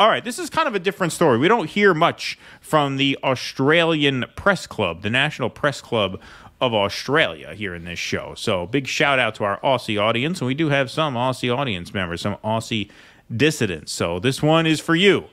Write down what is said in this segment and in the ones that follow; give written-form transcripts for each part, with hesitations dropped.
All right, this is kind of a different story. We don't hear much from the Australian Press Club, the National Press Club of Australia, here in this show. So big shout out to our Aussie audience. And we do have some Aussie audience members, some Aussie dissidents. So this one is for you.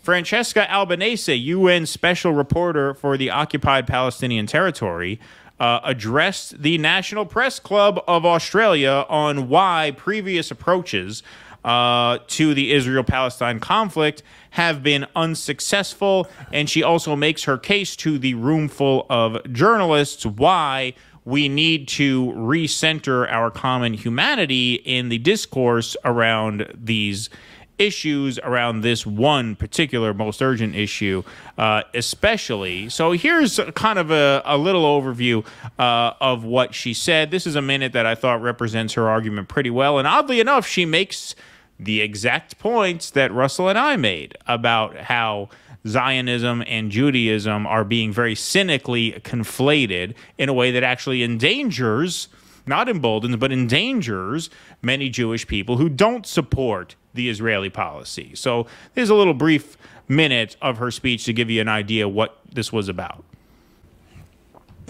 Francesca Albanese, UN Special Rapporteur for the Occupied Palestinian Territory, addressed the National Press Club of Australia on why previous approaches to the Israel-Palestine conflict have been unsuccessful. And she also makes her case to the roomful of journalists why we need to recenter our common humanity in the discourse around these issues, around this one particular most urgent issue, especially. So here's kind of a little overview of what she said. This is a minute that I thought represents her argument pretty well. And oddly enough, she makes the exact points that Russell and I made about how Zionism and Judaism are being very cynically conflated in a way that actually endangers, not emboldens, but endangers many Jewish people who don't support the Israeli policy. So there's a little brief minute of her speech to give you an idea what this was about.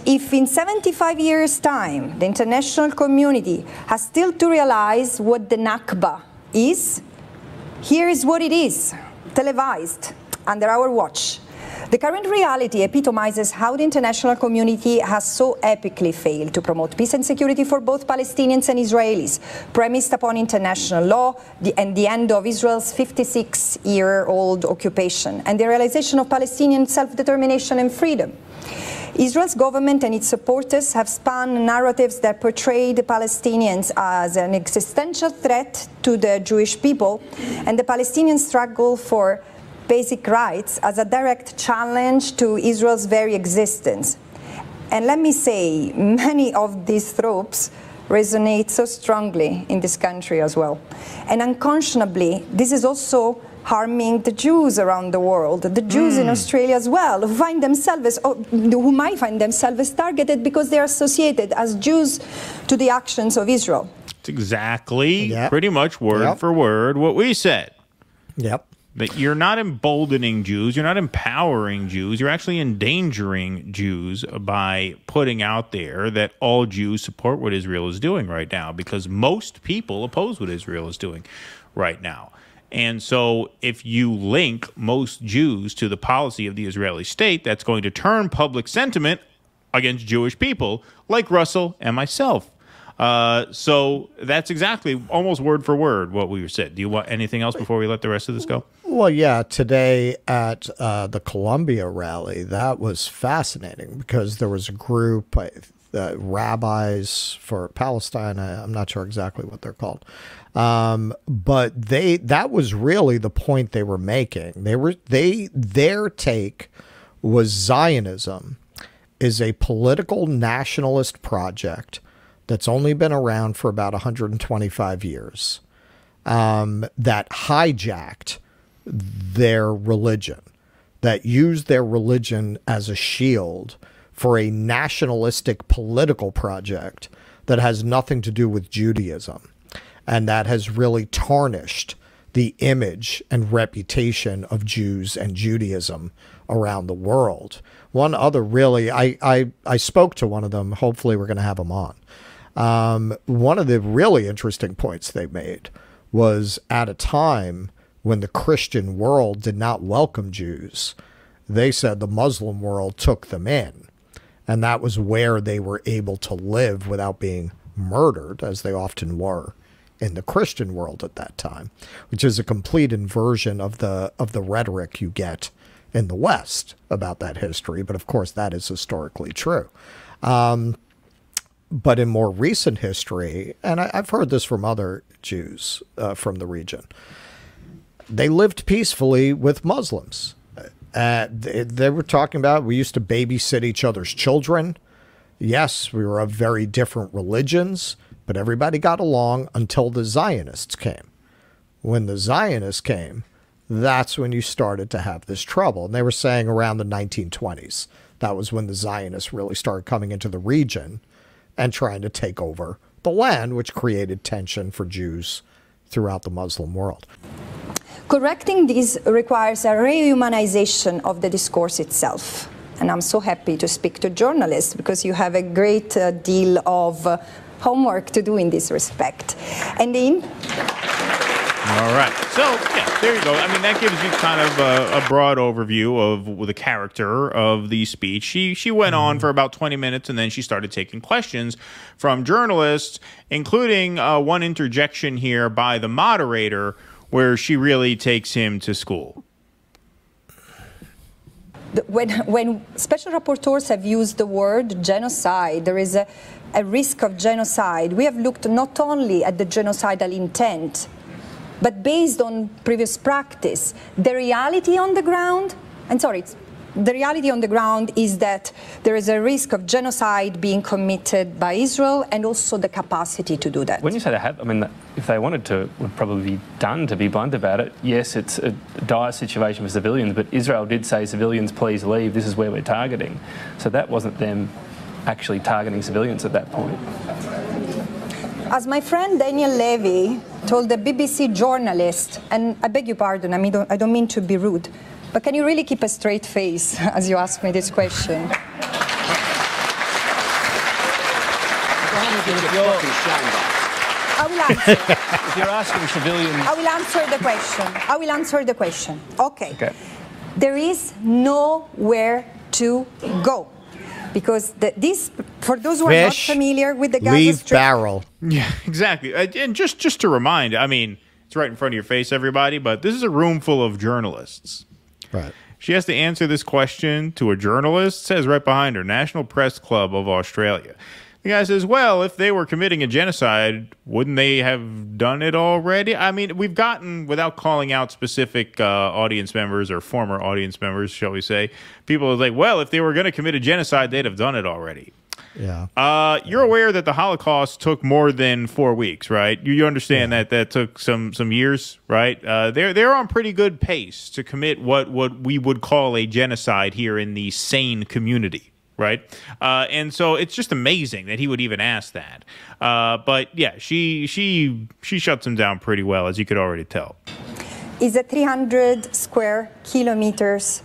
If in 75 years' time the international community has still to realize what the Nakba is, here is what it is, televised under our watch. The current reality epitomizes how the international community has so epically failed to promote peace and security for both Palestinians and Israelis, premised upon international law and the end of Israel's 56-year-old occupation, and the realization of Palestinian self-determination and freedom. Israel's government and its supporters have spun narratives that portray the Palestinians as an existential threat to the Jewish people and the Palestinian struggle for basic rights as a direct challenge to Israel's very existence. And let me say, many of these tropes resonate so strongly in this country as well. And unconscionably, this is also harming the Jews around the world, the Jews in Australia as well, who might find themselves targeted because they are associated as Jews to the actions of Israel. It's exactly, pretty much word for word, what we said. Yep. That you're not emboldening Jews, you're not empowering Jews, you're actually endangering Jews by putting out there that all Jews support what Israel is doing right now, because most people oppose what Israel is doing right now. And so if you link most Jews to the policy of the Israeli state, that's going to turn public sentiment against Jewish people like Russell and myself. So that's exactly almost word for word what we said. Do you want anything else before we let the rest of this go? Well, yeah, today at the Columbia rally, that was fascinating because there was a group, rabbis for Palestine. I'm not sure exactly what they're called. But that was really the point they were making. Their take was Zionism is a political nationalist project that's only been around for about 125 years, that hijacked their religion, that used their religion as a shield for a nationalistic political project that has nothing to do with Judaism, and that has really tarnished the image and reputation of Jews and Judaism around the world. One other really, I spoke to one of them. Hopefully we're going to have them on. One of the really interesting points they made was at a time when the Christian world did not welcome Jews, they said the Muslim world took them in. And that was where they were able to live without being murdered, as they often were in the Christian world at that time, which is a complete inversion of the rhetoric you get in the West about that history. But of course, that is historically true. But in more recent history, and I've heard this from other Jews from the region, they lived peacefully with Muslims. They were talking about, we used to babysit each other's children. Yes, we were of very different religions, but everybody got along until the Zionists came. When the Zionists came, that's when you started to have this trouble. And they were saying around the 1920s, that was when the Zionists really started coming into the region and trying to take over the land, which created tension for Jews throughout the Muslim world. Correcting this requires a rehumanization of the discourse itself. And I'm so happy to speak to journalists because you have a great deal of homework to do in this respect. And in... All right. So, yeah, there you go. I mean, that gives you kind of a broad overview of the character of the speech. She went on for about 20 minutes, and then she started taking questions from journalists, including one interjection here by the moderator where she really takes him to school. When special rapporteurs have used the word genocide, there is a risk of genocide. We have looked not only at the genocidal intent, but based on previous practice. The reality on the ground, the reality on the ground is that there is a risk of genocide being committed by Israel and also the capacity to do that. When you say they have, I mean, if they wanted to, it would probably be done, to be blunt about it. Yes, it's a dire situation for civilians, but Israel did say, civilians, please leave, this is where we're targeting. So that wasn't them actually targeting civilians at that point. As my friend Daniel Levy told the BBC journalist, and I beg your pardon, I don't mean to be rude, but can you really keep a straight face as you ask me this question? I will answer. If you're asking civilians... I will answer the question. I will answer the question. Okay. There is nowhere to go. Because for those who are not familiar with the Gaza Strip... leave barrel. Yeah, exactly. And just to remind, I mean, it's right in front of your face, everybody, but this is a room full of journalists. Right. She has to answer this question to a journalist. It says right behind her, National Press Club of Australia. The guy says, well, if they were committing a genocide, wouldn't they have done it already? I mean, we've gotten, without calling out specific audience members or former audience members, shall we say, people are like, well, if they were going to commit a genocide, they'd have done it already. Yeah. You're aware that the Holocaust took more than 4 weeks, right? You understand that took some years, right? They're on pretty good pace to commit what we would call a genocide here in the sane community. Right. And so it's just amazing that he would even ask that. But yeah, she shuts him down pretty well, as you could already tell. It's a 300 square kilometers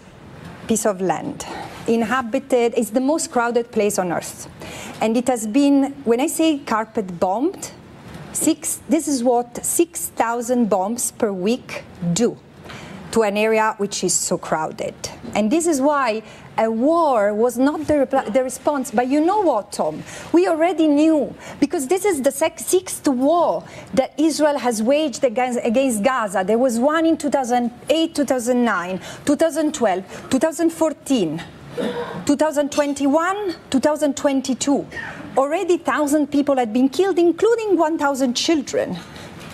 piece of land. Inhabited, it's the most crowded place on earth. And it has been, when I say carpet bombed, this is what 6,000 bombs per week do to an area which is so crowded. And this is why a war was not the response. But you know what, Tom? We already knew, because this is the sixth war that Israel has waged against Gaza. There was one in 2008, 2009, 2012, 2014, 2021, 2022. Already 1,000 people had been killed, including 1,000 children.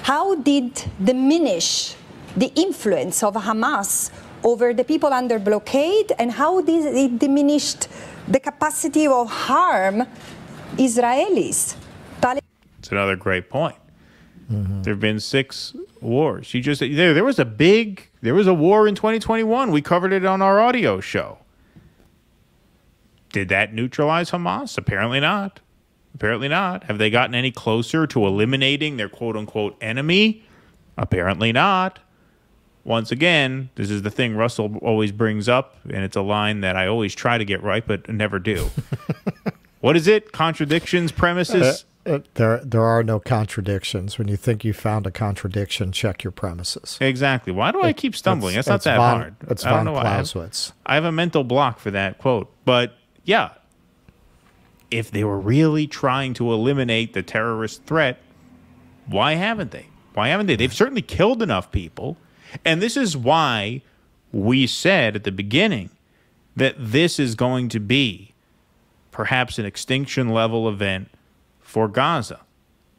How did diminish the influence of Hamas over the people under blockade, and how it diminished the capacity of harm Israelis? It's another great point. There have been 6 wars. There was a war in 2021. We covered it on our audio show. Did that neutralize Hamas? Apparently not. Apparently not. Have they gotten any closer to eliminating their quote-unquote enemy? Apparently not. Once again, this is the thing Russell always brings up, and it's a line that I always try to get right, but never do. What is it? Contradictions, premises? There are no contradictions. When you think you found a contradiction, check your premises. Exactly. Why do I keep stumbling? That's not that hard. It's von Clausewitz. I have a mental block for that quote. But, yeah, if they were really trying to eliminate the terrorist threat, why haven't they? Why haven't they? They've certainly killed enough people. And this is why we said at the beginning that this is going to be perhaps an extinction level event for Gaza.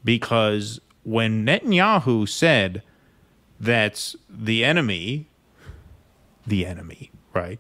Because when Netanyahu said that the enemy, right,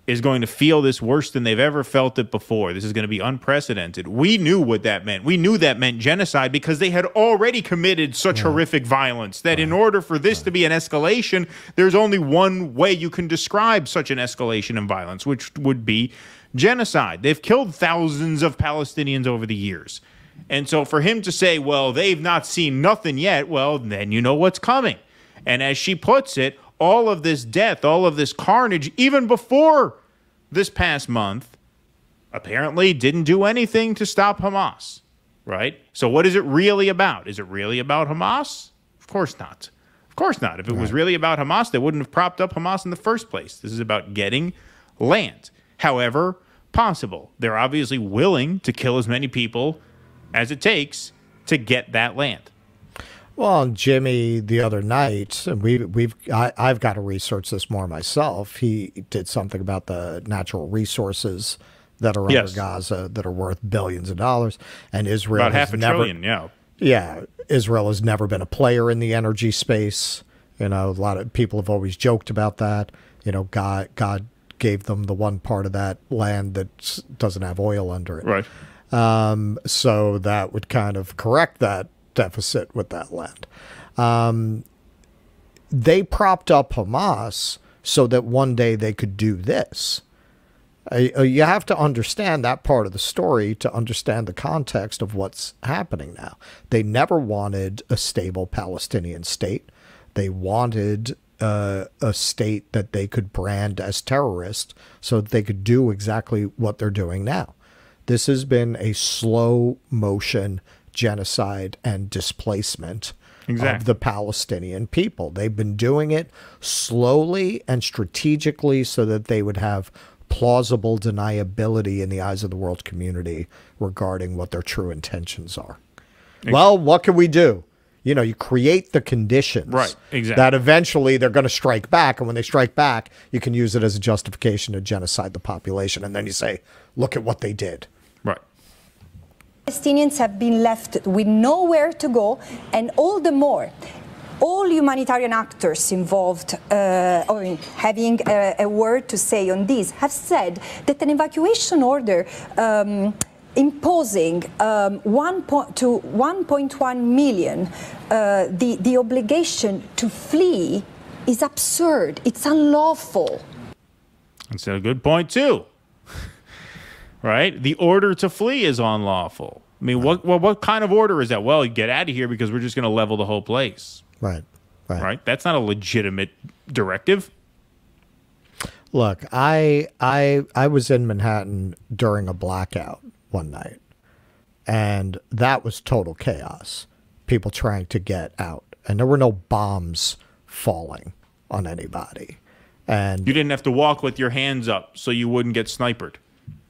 is going to feel this worse than they've ever felt it before. This is going to be unprecedented. We knew what that meant. We knew that meant genocide because they had already committed such horrific violence that in order for this to be an escalation, there's only one way you can describe such an escalation in violence, which would be genocide. They've killed thousands of Palestinians over the years. And so for him to say, well, they've not seen nothing yet, well, then you know what's coming. And as she puts it, all of this death, all of this carnage, even before this past month, apparently didn't do anything to stop Hamas, right? So what is it really about? Is it really about Hamas? Of course not. Of course not. If it was really about Hamas, they wouldn't have propped up Hamas in the first place. This is about getting land, however possible. They're obviously willing to kill as many people as it takes to get that land. Well, Jimmy, the other night, and I've got to research this more myself. He did something about the natural resources that are under Gaza that are worth billions of dollars, and Israel about $500 billion. Yeah, Israel has never been a player in the energy space. You know, a lot of people have always joked about that. You know, God gave them the one part of that land that doesn't have oil under it. Right. So that would kind of correct that deficit with that land. They propped up Hamas so that one day they could do this. You have to understand that part of the story to understand the context of what's happening now. They never wanted a stable Palestinian state. They wanted a state that they could brand as terrorist so that they could do exactly what they're doing now. This has been a slow motion genocide and displacement of the Palestinian people. They've been doing it slowly and strategically so that they would have plausible deniability in the eyes of the world community regarding what their true intentions are. Well, what can we do? You know, you create the conditions that eventually they're going to strike back. And when they strike back, you can use it as a justification to genocide the population. And then you say, look at what they did. Right. Palestinians have been left with nowhere to go, and all the more, all humanitarian actors involved or having a word to say on this have said that an evacuation order imposing to 1.1 million the obligation to flee is absurd. It's unlawful. That's a good point, too. Right? The order to flee is unlawful. I mean, what kind of order is that? Well, you get out of here because we're just going to level the whole place. Right. That's not a legitimate directive. Look, I was in Manhattan during a blackout one night, and that was total chaos. People trying to get out, and there were no bombs falling on anybody. And you didn't have to walk with your hands up so you wouldn't get sniped.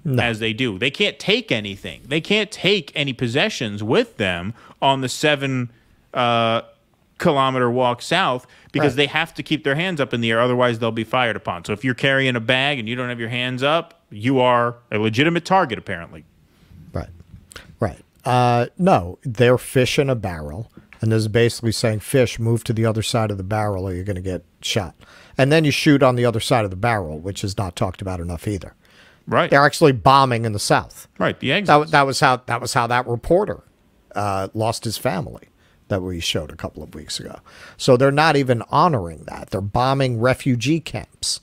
No. As they do. They can't take anything. They can't take any possessions with them on the 7-kilometer walk south because they have to keep their hands up in the air. Otherwise, they'll be fired upon. So if you're carrying a bag and you don't have your hands up, you are a legitimate target, apparently. Right. No, they're fish in a barrel. And this is basically saying, fish, move to the other side of the barrel or you're going to get shot. And then you shoot on the other side of the barrel, which is not talked about enough either. Right. They're actually bombing in the South. Right. The exits. That was how that reporter lost his family that we showed a couple of weeks ago. So they're not even honoring that. They're bombing refugee camps.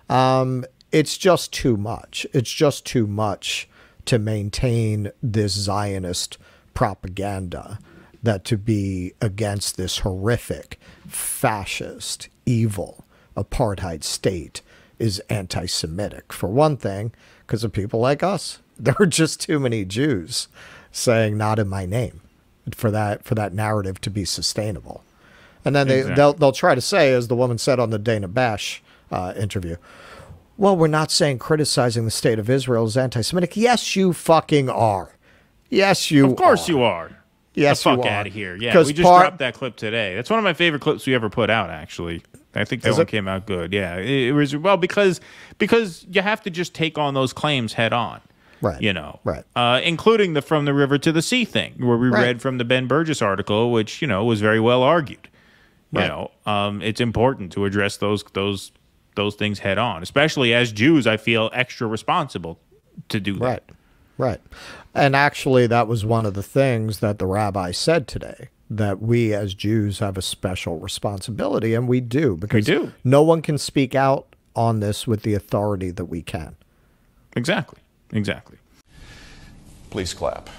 It's just too much. It's just too much to maintain this Zionist propaganda, that to be against this horrific, fascist, evil, apartheid state is anti-Semitic, for one thing, because of people like us. There are just too many Jews saying "not in my name" for that narrative to be sustainable. And then they'll try to say, as the woman said on the Dana Bash interview, well, we're not saying criticizing the state of Israel is anti-Semitic. Yes, you fucking are. Yes, you are. Of course you are. Yes, the fuck out of here. Yeah, we just dropped that clip today. That's one of my favorite clips we ever put out, actually. I think that one came out good. Yeah, it was, well, because you have to just take on those claims head on. Right. You know. Right. Including the from the river to the sea thing, where we read from the Ben Burgess article, which, you know, was very well argued. You know, it's important to address those things head on, especially as Jews. I feel extra responsible to do that. Right. And actually, that was one of the things that the rabbi said today, that we as Jews have a special responsibility, and we do, because no one can speak out on this with the authority that we can. Exactly. Please clap.